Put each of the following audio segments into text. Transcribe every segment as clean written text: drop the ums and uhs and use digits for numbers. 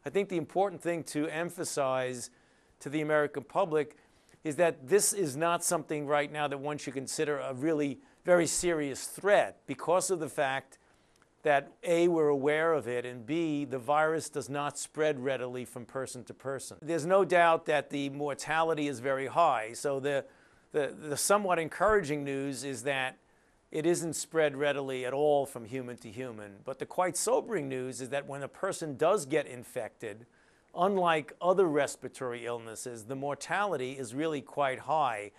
I think the important thing to emphasize to the American public is that this is not something right now that one should consider a really very serious threat because of the fact that A, we're aware of it, and B, the virus does not spread readily from person to person. There's no doubt that the mortality is very high. So the somewhat encouraging news is that it isn't spread readily at all from human to human. But the quite sobering news is that when a person does get infected, unlike other respiratory illnesses, the mortality is really quite high.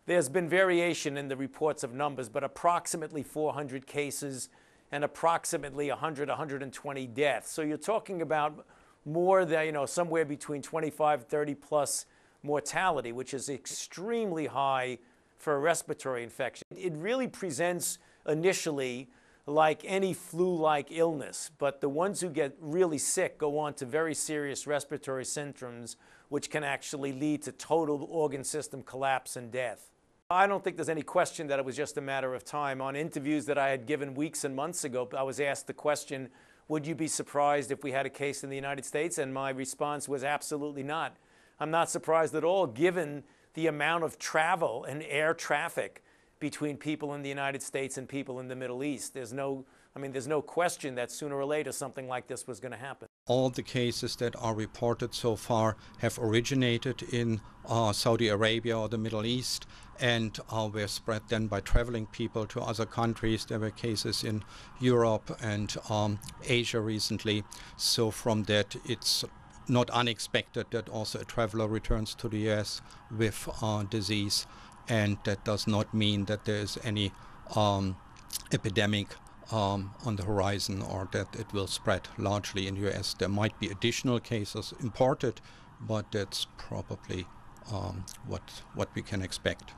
There's been variation in the reports of numbers, but approximately 400 cases and approximately 100, 120 deaths. So you're talking about more than, somewhere between 25, 30 plus mortality, which is extremely high for a respiratory infection. It really presents initially like any flu-like illness, but the ones who get really sick go on to very serious respiratory symptoms, which can actually lead to total organ system collapse and death. I don't think there's any question that it was just a matter of time. On interviews that I had given weeks and months ago, I was asked the question, would you be surprised if we had a case in the United States? And my response was absolutely not. I'm not surprised at all, given the amount of travel and air traffic between people in the United States and people in the Middle East. There's no question that sooner or later something like this was going to happen. All the cases that are reported so far have originated in Saudi Arabia or the Middle East and were spread then by traveling people to other countries. There were cases in Europe and Asia recently. So from that, it's not unexpected that also a traveler returns to the US with disease, and that does not mean that there is any epidemic on the horizon or that it will spread largely in the US. There might be additional cases imported, but that's probably what we can expect.